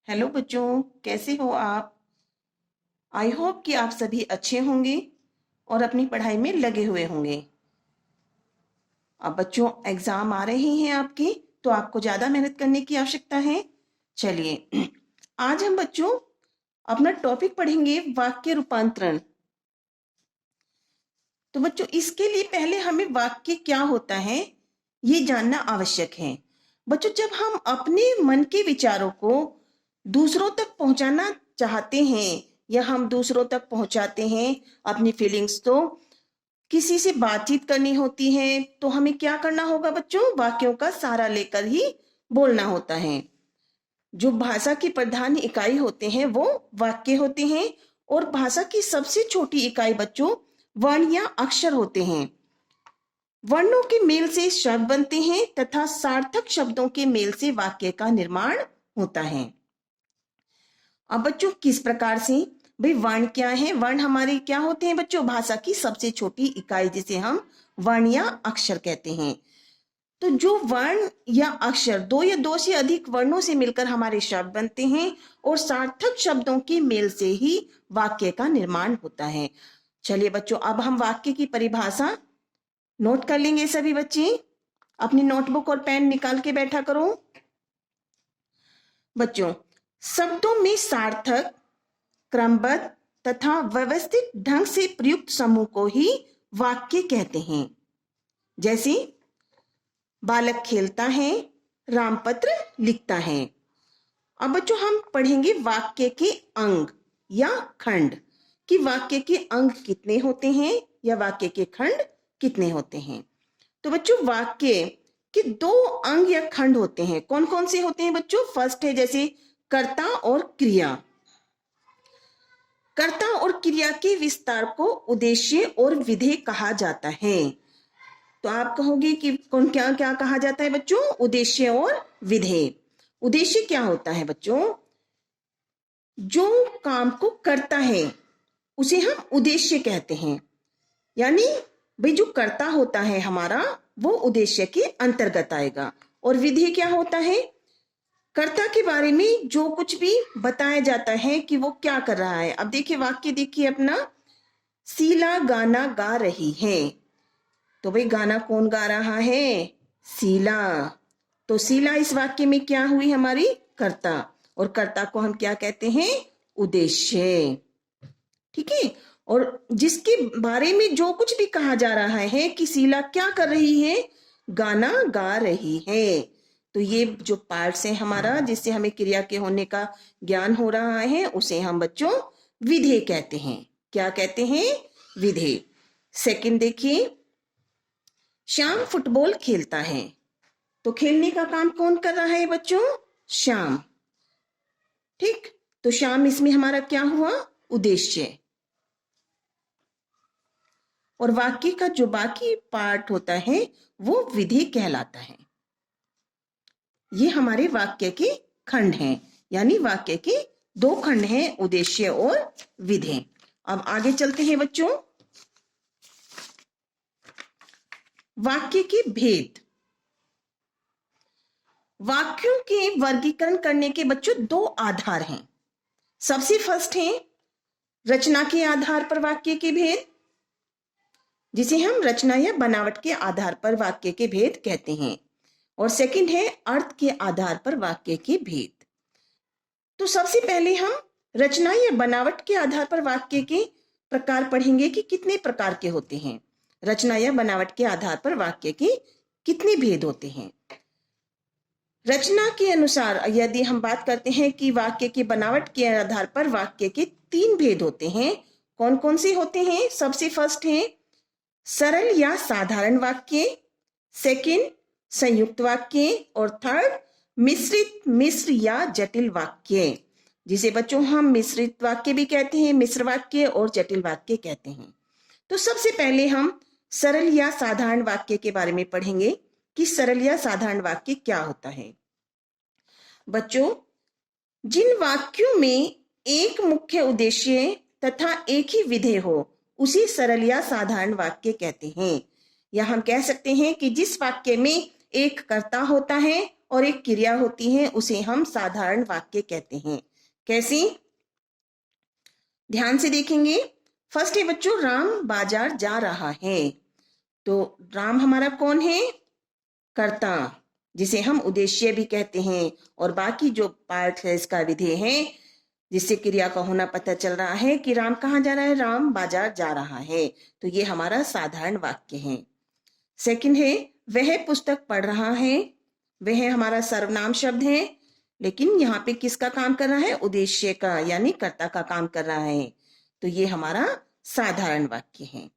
Hello बच्चों, कैसे हो आप। आई होप कि आप सभी अच्छे होंगे और अपनी पढ़ाई में लगे हुए होंगे। अब बच्चों एग्जाम आ रहे हैं आपके, तो आपको ज़्यादा मेहनत करने की आवश्यकता है। चलिए आज हम बच्चों अपना टॉपिक पढ़ेंगे वाक्य रूपांतरण। तो बच्चों इसके लिए पहले हमें वाक्य क्या होता है ये जानना आवश्यक है। बच्चों जब हम अपने मन के विचारों को दूसरों तक पहुंचाना चाहते हैं या हम दूसरों तक पहुंचाते हैं अपनी फीलिंग्स, तो किसी से बातचीत करनी होती है तो हमें क्या करना होगा बच्चों, वाक्यों का सहारा लेकर ही बोलना होता है। जो भाषा की प्रधान इकाई होते हैं वो वाक्य होते हैं और भाषा की सबसे छोटी इकाई बच्चों वर्ण या अक्षर होते हैं। वर्णों के मेल से शब्द बनते हैं तथा सार्थक शब्दों के मेल से वाक्य का निर्माण होता है। अब बच्चों किस प्रकार से, भाई वर्ण क्या है, वर्ण हमारे क्या होते हैं बच्चों, भाषा की सबसे छोटी इकाई जिसे हम वर्ण या अक्षर कहते हैं। तो जो वर्ण या अक्षर दो या दो से अधिक वर्णों से मिलकर हमारे शब्द बनते हैं और सार्थक शब्दों के मेल से ही वाक्य का निर्माण होता है। चलिए बच्चों अब हम वाक्य की परिभाषा नोट कर लेंगे। सभी बच्चे अपनी नोटबुक और पेन निकाल के बैठा करो। बच्चों शब्दों में सार्थक, क्रमबद्ध तथा व्यवस्थित ढंग से प्रयुक्त समूह को ही वाक्य कहते हैं। जैसे बालक खेलता है, रामपत्र लिखता है। अब बच्चों हम पढ़ेंगे वाक्य के अंग या खंड कि वाक्य के अंग कितने होते हैं या वाक्य के खंड कितने होते हैं। तो बच्चों वाक्य के दो अंग या खंड होते हैं। कौन कौन से होते हैं बच्चों, फर्स्ट है जैसे कर्ता और क्रिया। कर्ता और क्रिया के विस्तार को उद्देश्य और विधेय कहा जाता है। तो आप कहोगे कि कौन क्या क्या कहा जाता है बच्चों, उद्देश्य और विधेय। उद्देश्य क्या होता है बच्चों, जो काम को करता है उसे हम उद्देश्य कहते हैं। यानी भाई जो कर्ता होता है हमारा वो उद्देश्य के अंतर्गत आएगा। और विधेय क्या होता है, कर्ता के बारे में जो कुछ भी बताया जाता है कि वो क्या कर रहा है। अब देखिए वाक्य देखिए अपना, शीला गाना गा रही है। तो भाई गाना कौन गा रहा है, शीला। तो शीला इस वाक्य में क्या हुई, हमारी कर्ता। और कर्ता को हम क्या कहते हैं, उद्देश्य। ठीक है। और जिसके बारे में जो कुछ भी कहा जा रहा है कि शीला क्या कर रही है, गाना गा रही है। तो ये जो पार्ट्स है हमारा जिससे हमें क्रिया के होने का ज्ञान हो रहा है उसे हम बच्चों विधेय कहते हैं। क्या कहते हैं, विधेय। सेकंड देखिए, श्याम फुटबॉल खेलता है। तो खेलने का काम कौन कर रहा है बच्चों, श्याम। ठीक, तो श्याम इसमें हमारा क्या हुआ, उद्देश्य। और वाक्य का जो बाकी पार्ट होता है वो विधेय कहलाता है। ये हमारे वाक्य के खंड हैं, यानी वाक्य के दो खंड हैं, उद्देश्य और विधेय। अब आगे चलते हैं बच्चों, वाक्य के भेद। वाक्यों के वर्गीकरण करने के बच्चों दो आधार हैं। सबसे फर्स्ट है रचना के आधार पर वाक्य के भेद, जिसे हम रचना या बनावट के आधार पर वाक्य के भेद कहते हैं। और सेकंड है अर्थ के आधार पर वाक्य के भेद। तो सबसे पहले हम रचना या बनावट के आधार पर वाक्य के प्रकार पढ़ेंगे कि कितने प्रकार के होते हैं। रचना या बनावट के आधार पर वाक्य के कितने भेद होते हैं। रचना के अनुसार यदि हम बात करते हैं कि वाक्य की बनावट के आधार पर वाक्य के तीन भेद होते हैं। कौन कौन से होते हैं, सबसे फर्स्ट है सरल या साधारण वाक्य, सेकंड संयुक्त वाक्य और थर्ड मिश्रित, मिश्र या जटिल वाक्य, जिसे बच्चों हम मिश्रित वाक्य भी कहते हैं, मिश्र वाक्य और जटिल वाक्य कहते हैं। तो सबसे पहले हम सरल या साधारण वाक्य के बारे में पढ़ेंगे कि सरल या साधारण वाक्य क्या होता है। बच्चों जिन वाक्यों में एक मुख्य उद्देश्य तथा एक ही विधेय हो उसी सरल या साधारण वाक्य कहते हैं। या हम कह सकते हैं कि जिस वाक्य में एक कर्ता होता है और एक क्रिया होती है, उसे हम साधारण वाक्य कहते हैं। कैसी? ध्यान से देखेंगे। फर्स्ट है बच्चों, राम बाजार जा रहा है। तो राम हमारा कौन है? कर्ता, जिसे हम उद्देश्य भी कहते हैं। और बाकी जो पार्ट है इसका विधेय है, जिससे क्रिया का होना पता चल रहा है कि राम कहाँ जा रहा है? राम बाजार जा रहा है। तो ये हमारा साधारण वाक्य है। सेकंड है, वह पुस्तक पढ़ रहा है। वह हमारा सर्वनाम शब्द है, लेकिन यहाँ पे किसका काम कर रहा है? उद्देश्य का, यानी कर्ता का काम कर रहा है। तो ये हमारा साधारण वाक्य है।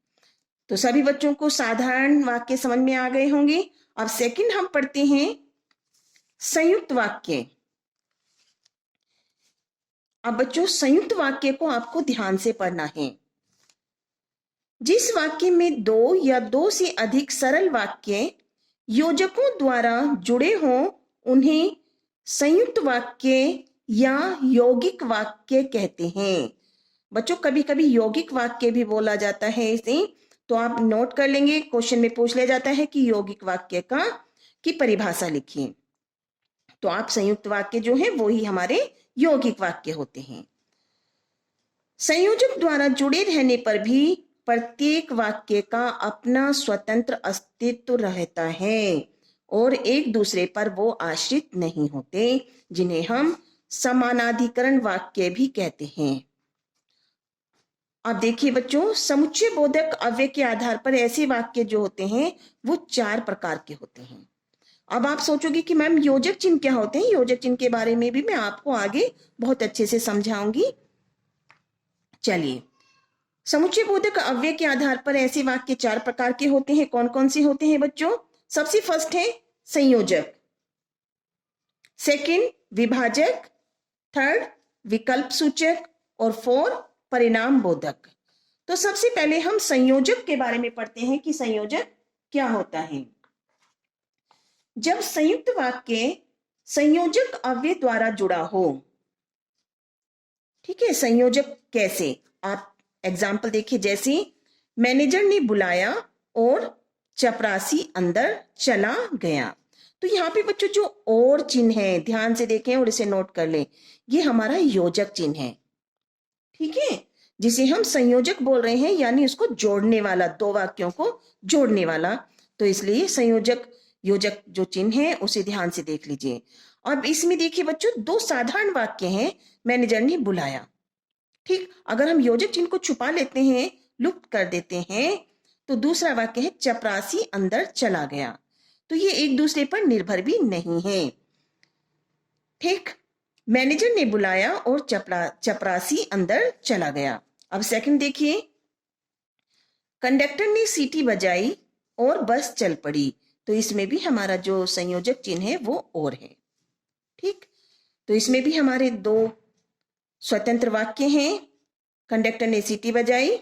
तो सभी बच्चों को साधारण वाक्य समझ में आ गए होंगे। अब सेकंड हम पढ़ते हैं संयुक्त वाक्य। अब बच्चों संयुक्त वाक्य को आपको ध्यान से पढ़ना है। जिस वाक्य में दो या दो से अधिक सरल वाक्य योजकों द्वारा जुड़े हों उन्हें संयुक्त वाक्य या यौगिक वाक्य कहते हैं। बच्चों कभी कभी यौगिक वाक्य भी बोला जाता है इसे, तो आप नोट कर लेंगे। क्वेश्चन में पूछ लिया जाता है कि यौगिक वाक्य की परिभाषा लिखिए। तो आप संयुक्त वाक्य जो है वो ही हमारे यौगिक वाक्य होते हैं। संयोजक द्वारा जुड़े रहने पर भी प्रत्येक वाक्य का अपना स्वतंत्र अस्तित्व रहता है और एक दूसरे पर वो आश्रित नहीं होते, जिन्हें हम समानाधिकरण वाक्य भी कहते हैं। अब देखिए बच्चों, समुच्चय बोधक अव्यय के आधार पर ऐसे वाक्य जो होते हैं वो 4 प्रकार के होते हैं। अब आप सोचोगे कि मैम योजक चिन्ह क्या होते हैं? योजक चिन्ह के बारे में भी मैं आपको आगे बहुत अच्छे से समझाऊंगी। चलिए, समुच्चय बोधक अव्यय के आधार पर ऐसे वाक्य 4 प्रकार के होते हैं। कौन कौन से होते हैं बच्चों? सबसे फर्स्ट है संयोजक, सेकंड विभाजक, थर्ड विकल्प सूचक और 4 परिणाम बोधक। तो सबसे पहले हम संयोजक के बारे में पढ़ते हैं कि संयोजक क्या होता है। जब संयुक्त वाक्य संयोजक अव्यय द्वारा जुड़ा हो, ठीक है। संयोजक कैसे? आप एग्जाम्पल देखिए, जैसे मैनेजर ने बुलाया और चपरासी अंदर चला गया। तो यहाँ पे बच्चों जो और चिन्ह है, ध्यान से देखें और इसे नोट कर लें, ये हमारा योजक चिन्ह है, ठीक है, जिसे हम संयोजक बोल रहे हैं, यानी उसको जोड़ने वाला, 2 वाक्यों को जोड़ने वाला। तो इसलिए संयोजक योजक जो चिन्ह है उसे ध्यान से देख लीजिए। अब इसमें देखिए बच्चों 2 साधारण वाक्य हैं, मैनेजर ने बुलाया, ठीक। अगर हम योजक चिन्ह को छुपा लेते हैं, लुप्त कर देते हैं, तो दूसरा वाक्य है चपरासी अंदर चला गया। तो ये एक दूसरे पर निर्भर भी नहीं है, ठीक। मैनेजर ने बुलाया और चपरासी अंदर चला गया। अब सेकंड देखिए, कंडक्टर ने सीटी बजाई और बस चल पड़ी। तो इसमें भी हमारा जो संयोजक चिन्ह है वो और है, ठीक। तो इसमें भी हमारे 2 स्वतंत्र वाक्य हैं, कंडक्टर ने सीटी बजाई,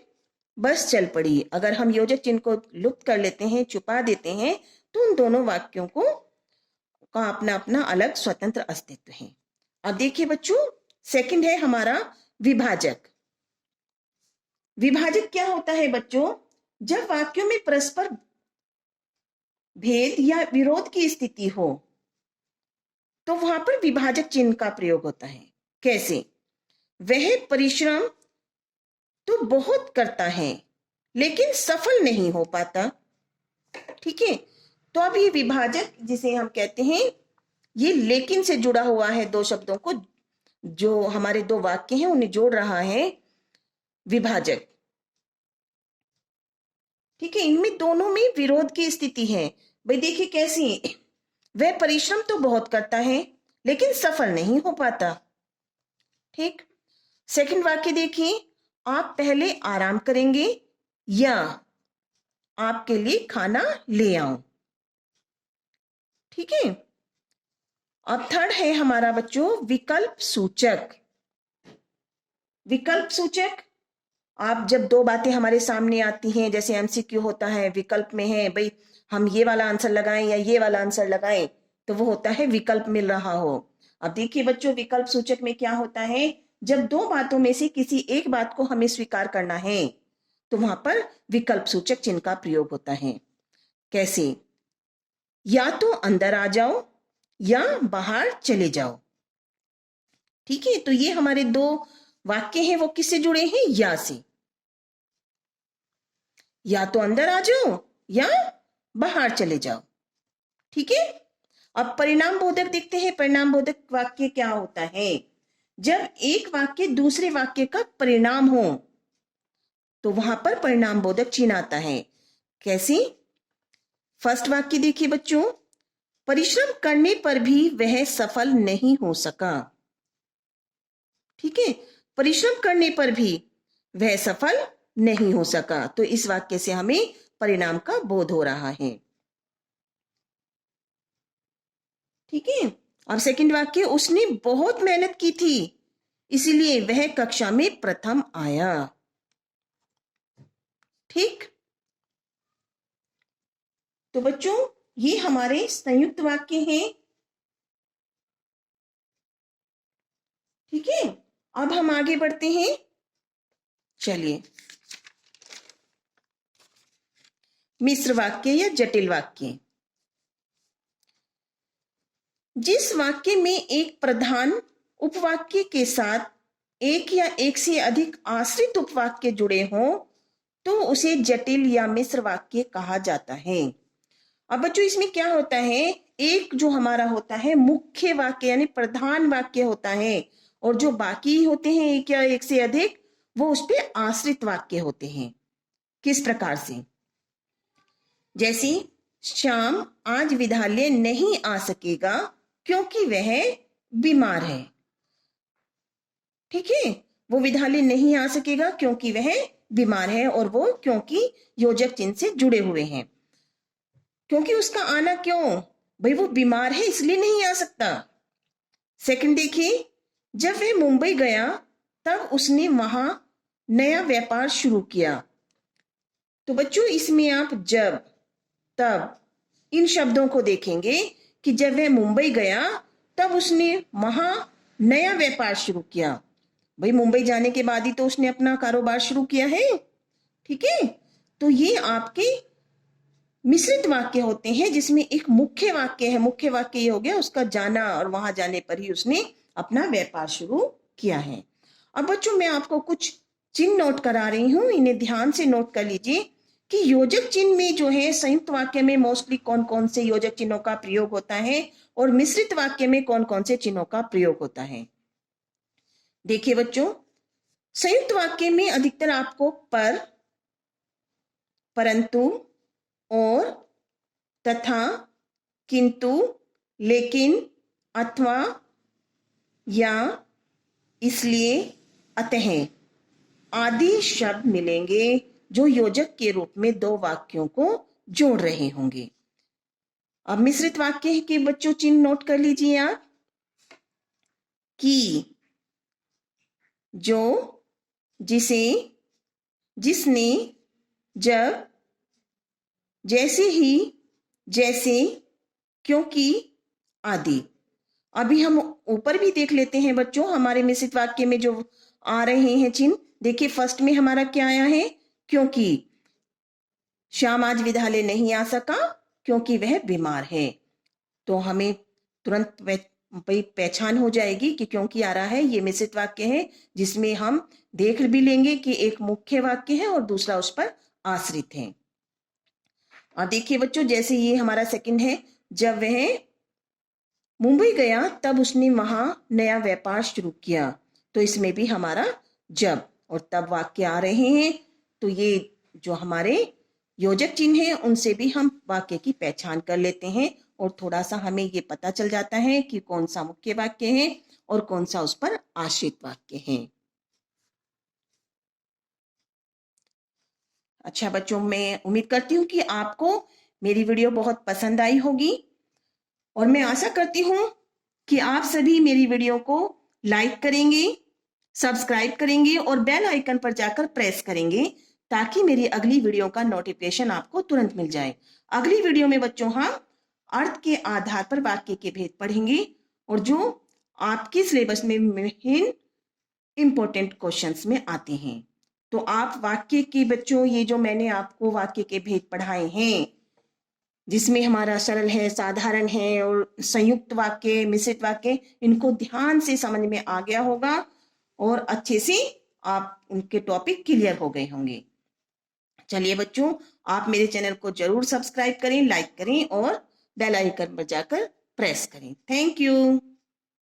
बस चल पड़ी। अगर हम योजक चिन्ह को लुप्त कर लेते हैं, छुपा देते हैं, तो उन दोनों वाक्यों का अपना अपना अलग स्वतंत्र अस्तित्व है। अब देखिए बच्चों, सेकंड है हमारा विभाजक। विभाजक क्या होता है बच्चों? जब वाक्यों में परस्पर भेद या विरोध की स्थिति हो, तो वहां पर विभाजक चिन्ह का प्रयोग होता है। कैसे? वह परिश्रम तो बहुत करता है लेकिन सफल नहीं हो पाता, ठीक है। तो अब ये विभाजक जिसे हम कहते हैं, ये लेकिन से जुड़ा हुआ है, 2 शब्दों को, जो हमारे 2 वाक्य हैं उन्हें जोड़ रहा है विभाजक, ठीक है। इनमें दोनों में विरोध की स्थिति है। भाई देखिए कैसी, वह परिश्रम तो बहुत करता है लेकिन सफल नहीं हो पाता, ठीक। सेकंड वाक्य देखिए, आप पहले आराम करेंगे या आपके लिए खाना ले आऊं, ठीक है। अब थर्ड है हमारा बच्चों विकल्प सूचक। विकल्प सूचक, आप जब 2 बातें हमारे सामने आती हैं, जैसे एमसीक्यू होता है, विकल्प में है भाई हम ये वाला आंसर लगाएं या ये वाला आंसर लगाएं, तो वो होता है विकल्प मिल रहा हो। अब देखिए बच्चों, विकल्प सूचक में क्या होता है, जब 2 बातों में से किसी एक बात को हमें स्वीकार करना है, तो वहां पर विकल्प सूचक चिन्ह का प्रयोग होता है। कैसे? या तो अंदर आ जाओ या बाहर चले जाओ। ठीक है, तो ये हमारे दो वाक्य हैं, वो किससे जुड़े हैं? या से। या तो अंदर आ जाओ या बाहर चले जाओ। ठीक है, अब परिणाम बोधक देखते हैं। परिणाम बोधक वाक्य क्या होता है? जब एक वाक्य दूसरे वाक्य का परिणाम हो तो वहां पर परिणाम बोधक चिन्ह आता है। कैसे? फर्स्ट वाक्य देखिए बच्चों, परिश्रम करने पर भी वह सफल नहीं हो सका। ठीक है, परिश्रम करने पर भी वह सफल नहीं हो सका, तो इस वाक्य से हमें परिणाम का बोध हो रहा है। ठीक है, और सेकंड वाक्य, उसने बहुत मेहनत की थी इसलिए वह कक्षा में प्रथम आया। ठीक, तो बच्चों ये हमारे संयुक्त वाक्य हैं। ठीक है, अब हम आगे बढ़ते हैं। चलिए, मिश्र वाक्य या जटिल वाक्य। जिस वाक्य में एक प्रधान उपवाक्य के साथ एक या एक से अधिक आश्रित उपवाक्य जुड़े हों तो उसे जटिल या मिश्र वाक्य कहा जाता है। अब बच्चों इसमें क्या होता है, एक जो हमारा होता है मुख्य वाक्य यानी प्रधान वाक्य होता है, और जो बाकी होते हैं एक या एक से अधिक, वो उस पर आश्रित वाक्य होते हैं। किस प्रकार से? जैसे श्याम आज विद्यालय नहीं आ सकेगा क्योंकि वह बीमार है। ठीक है, वो विद्यालय नहीं आ सकेगा क्योंकि वह बीमार है, और वो क्योंकि योजक चिन्ह से जुड़े हुए हैं। क्योंकि उसका आना क्यों? भाई वो बीमार है इसलिए नहीं आ सकता। सेकंड देखिए, जब वह मुंबई गया तब उसने वहां नया व्यापार शुरू किया। तो बच्चों इसमें आप जब, तब, इन शब्दों को देखेंगे कि जब वह मुंबई गया तब उसने वहां नया व्यापार शुरू किया। भाई मुंबई जाने के बाद ही तो उसने अपना कारोबार शुरू किया है। ठीक है, तो ये आपके मिश्रित वाक्य होते हैं जिसमें एक मुख्य वाक्य है। मुख्य वाक्य ये हो गया उसका जाना, और वहां जाने पर ही उसने अपना व्यापार शुरू किया है। अब बच्चों मैं आपको कुछ चिन्ह नोट करा रही हूं, इन्हें ध्यान से नोट कर लीजिए कि योजक चिन्ह में जो है संयुक्त वाक्य में मोस्टली कौन कौन से योजक चिन्हों का प्रयोग होता है और मिश्रित वाक्य में कौन कौन से चिन्हों का प्रयोग होता है। देखिए बच्चों, संयुक्त वाक्य में अधिकतर आपको पर, परंतु, और, तथा, किंतु, लेकिन, अथवा, या, इसलिए, अतः आदि शब्द मिलेंगे जो योजक के रूप में दो वाक्यों को जोड़ रहे होंगे। अब मिश्रित वाक्य के बच्चों चिन्ह नोट कर लीजिए आप कि जो, जिसे, जिसने, जब, जैसे ही, जैसे, क्योंकि आदि। अभी हम ऊपर भी देख लेते हैं बच्चों हमारे मिश्रित वाक्य में जो आ रहे हैं चिन्ह। देखिए फर्स्ट में हमारा क्या आया है? क्योंकि श्याम आज विद्यालय नहीं आ सका क्योंकि वह बीमार है। तो हमें तुरंत पहचान हो जाएगी कि क्योंकि आ रहा है, ये मिश्रित वाक्य है जिसमें हम देख भी लेंगे कि एक मुख्य वाक्य है और दूसरा उस पर आश्रित है। और देखिए बच्चों, जैसे ये हमारा सेकंड है, जब वह मुंबई गया तब उसने वहां नया व्यापार शुरू किया, तो इसमें भी हमारा जब और तब वाक्य आ रहे हैं। तो ये जो हमारे योजक चिन्ह हैं उनसे भी हम वाक्य की पहचान कर लेते हैं और थोड़ा सा हमें ये पता चल जाता है कि कौन सा मुख्य वाक्य है और कौन सा उस पर आश्रित वाक्य है। अच्छा बच्चों, मैं उम्मीद करती हूँ कि आपको मेरी वीडियो बहुत पसंद आई होगी और मैं आशा करती हूँ कि आप सभी मेरी वीडियो को लाइक करेंगे, सब्सक्राइब करेंगे और बेल आइकन पर जाकर प्रेस करेंगे ताकि मेरी अगली वीडियो का नोटिफिकेशन आपको तुरंत मिल जाए। अगली वीडियो में बच्चों हम अर्थ के आधार पर वाक्य के भेद पढ़ेंगे और जो आपके सिलेबस में मेन इंपॉर्टेंट क्वेश्चंस में आते हैं। तो आप वाक्य के बच्चों, ये जो मैंने आपको वाक्य के भेद पढ़ाए हैं जिसमें हमारा सरल है, साधारण है और संयुक्त वाक्य, मिश्रित वाक्य, इनको ध्यान से समझ में आ गया होगा और अच्छे से आप उनके टॉपिक क्लियर हो गए होंगे। चलिए बच्चों, आप मेरे चैनल को जरूर सब्सक्राइब करें, लाइक करें और बेल आइकन पर जाकर प्रेस करें। Thank you.